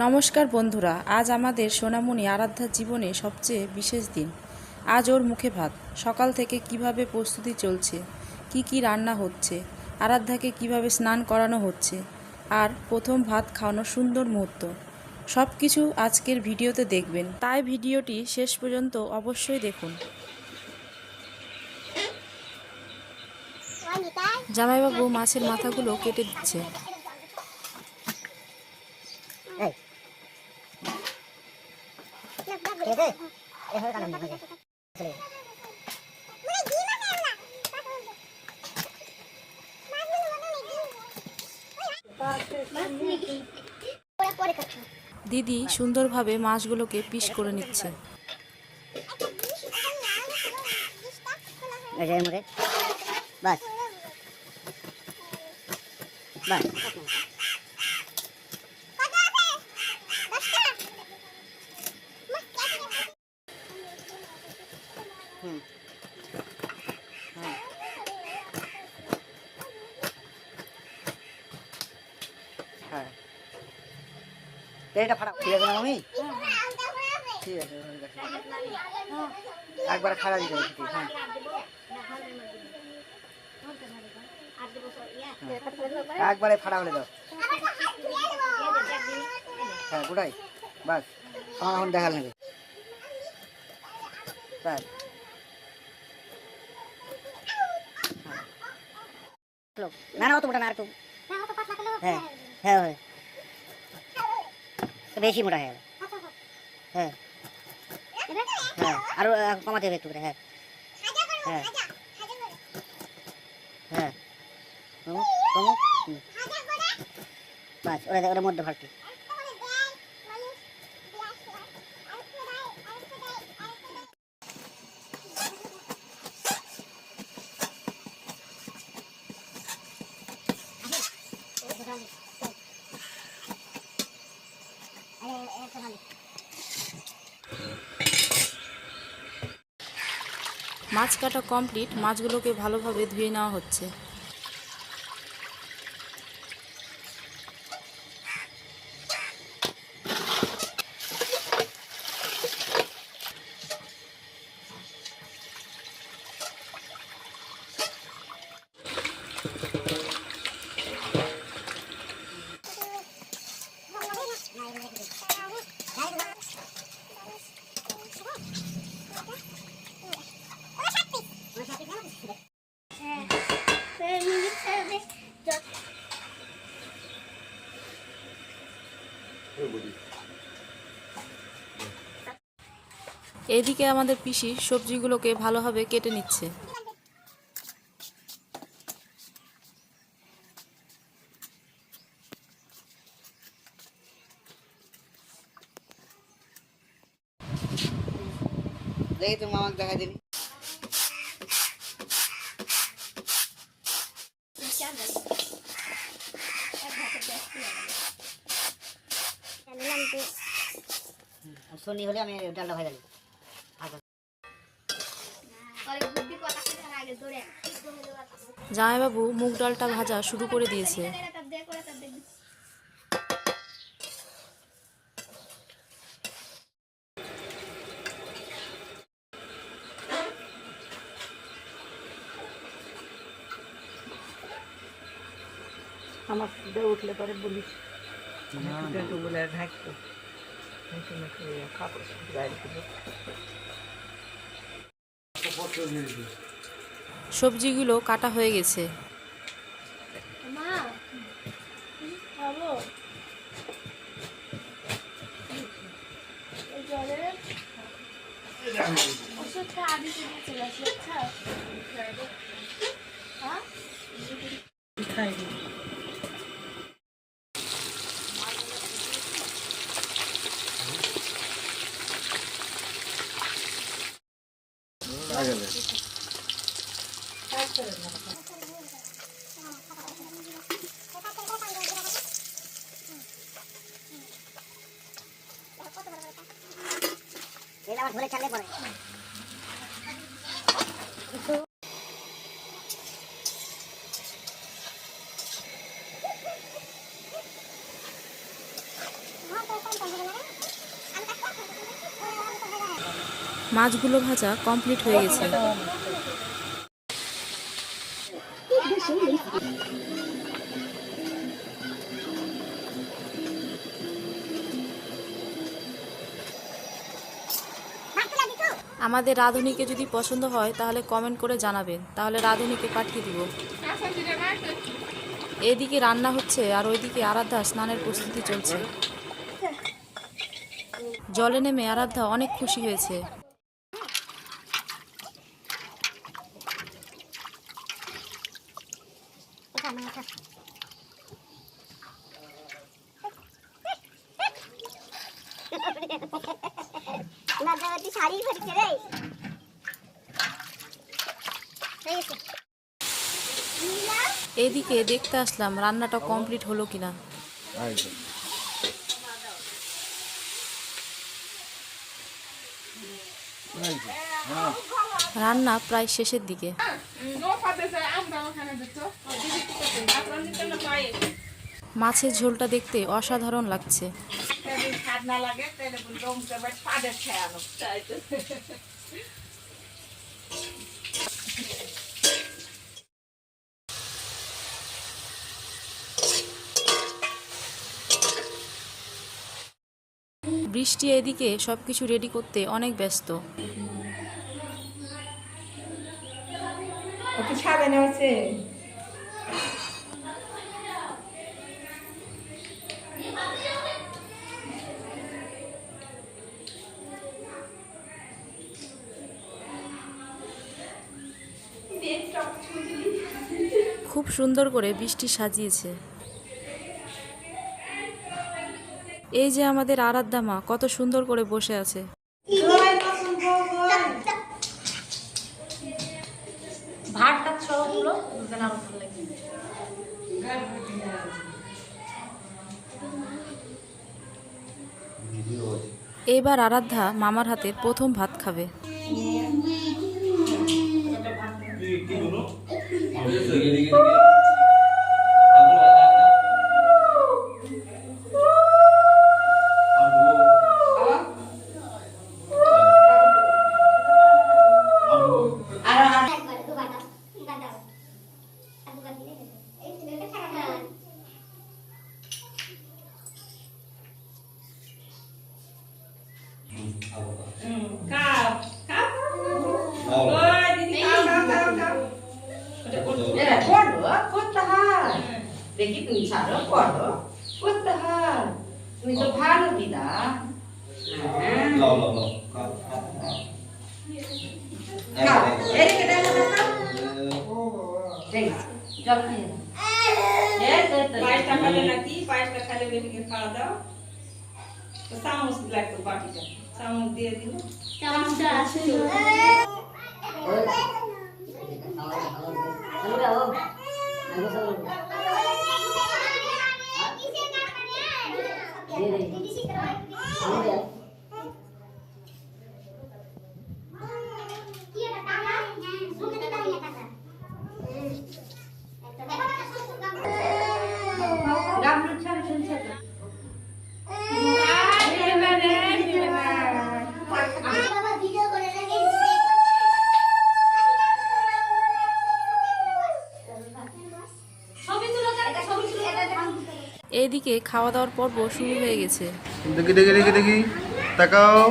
নমস্কার বন্ধুরা, আজ আমাদের সোনামণি আরাধ্যার জীবনে সবচেয়ে বিশেষ দিন। আজ ওর মুখে ভাত। সকাল থেকে কিভাবে প্রস্তুতি চলছে, কি কি রান্না হচ্ছে, আরাধ্যাকে কিভাবে স্নান করানো হচ্ছে, আর প্রথম ভাত খাওয়ানোর সুন্দর মুহূর্ত, সব কিছু আজকের ভিডিওতে দেখবেন। তাই ভিডিওটি শেষ পর্যন্ত অবশ্যই দেখুন। জামাইবাবু মাছের মাথাগুলো কেটে দিচ্ছে। দিদি সুন্দরভাবে মাছগুলোকে পিস করে নিচ্ছে। হ্যাঁ, এটা ফাটা ঠিক আছে না মামি? ঠিক আছে, একবার খাড়া দিতে হবে। হ্যাঁ, একবারে ফাটা হলে দাও। হ্যাঁ, গোটাই বাস। আমার এখন দেখাল নেবে না না, অত মোটা না, আর একটু। হ্যাঁ হ্যাঁ হ্যাঁ, বেশি মোটা হয়ে গেল। হ্যাঁ হ্যাঁ, আরো কমাতে হবে একটু করে। হ্যাঁ হ্যাঁ হ্যাঁ, কমুক বাস। ওরা মধ্যে ভারটি মাছ কাটা কমপ্লিট, মাছগুলোকে ভালোভাবে ধুয়ে নেওয়া হচ্ছে। এদিকে আমাদের পিসি সবজিগুলোকে ভালোভাবে কেটে নিচ্ছে। দেখি তুমি আমাকে দেখা দিবি। শনি হলে আমি ডালটা ভাজা নিই। জামাইবাবু মুগ ডালটা ভাজা শুরু করে দিয়েছে। আমার ফুটে উঠলে পরে বলিস একটু বলে ঢাকতো কাপড় বাইরে দেবো। সবজিগুলো কাটা হয়ে গেছে। আমার ধরে ছাড়লে পরে মাছগুলো ভাজা কমপ্লিট হয়ে গেছে। আমাদের রাঁধুনিকে যদি পছন্দ হয় তাহলে কমেন্ট করে জানাবেন, তাহলে রাঁধুনিকে পাঠিয়ে দিব। এদিকে রান্না হচ্ছে আর ওইদিকে আরাধ্যা স্নানের প্রস্তুতি চলছে। জলে নেমে আরাধ্যা অনেক খুশি হয়েছে। এদিকে দেখতে আসলাম রান্নাটা কমপ্লিট হলো কিনা। রান্না প্রায় শেষের দিকে। মাছের ঝোলটা দেখতে অসাধারণ লাগছে। বৃষ্টি এদিকে সবকিছু রেডি করতে অনেক ব্যস্ত। খুব সুন্দর করে বৃষ্টি সাজিয়েছে। এই যে আমাদের আরাধ্যা মা কত সুন্দর করে বসে আছে। এইবার আরাধ্যা মামার হাতে প্রথম ভাত খাবে। দেখি তুমি ছাড়ো করো করতে হয়, তুমি তো ভালো দিদা। জল পায়েসটা খালে নাকি, পায়েসটা খালে বেবিকে খাওয়া দাও। চামচ লাগতো, বাটিটা চামচ দিয়ে দিল। চামচটা আছে এইদিকে খাওয়া দাওয়ার পর্ব শুরু হয়ে গেছে। দেখি দেখি দেখি দেখি তাকাও।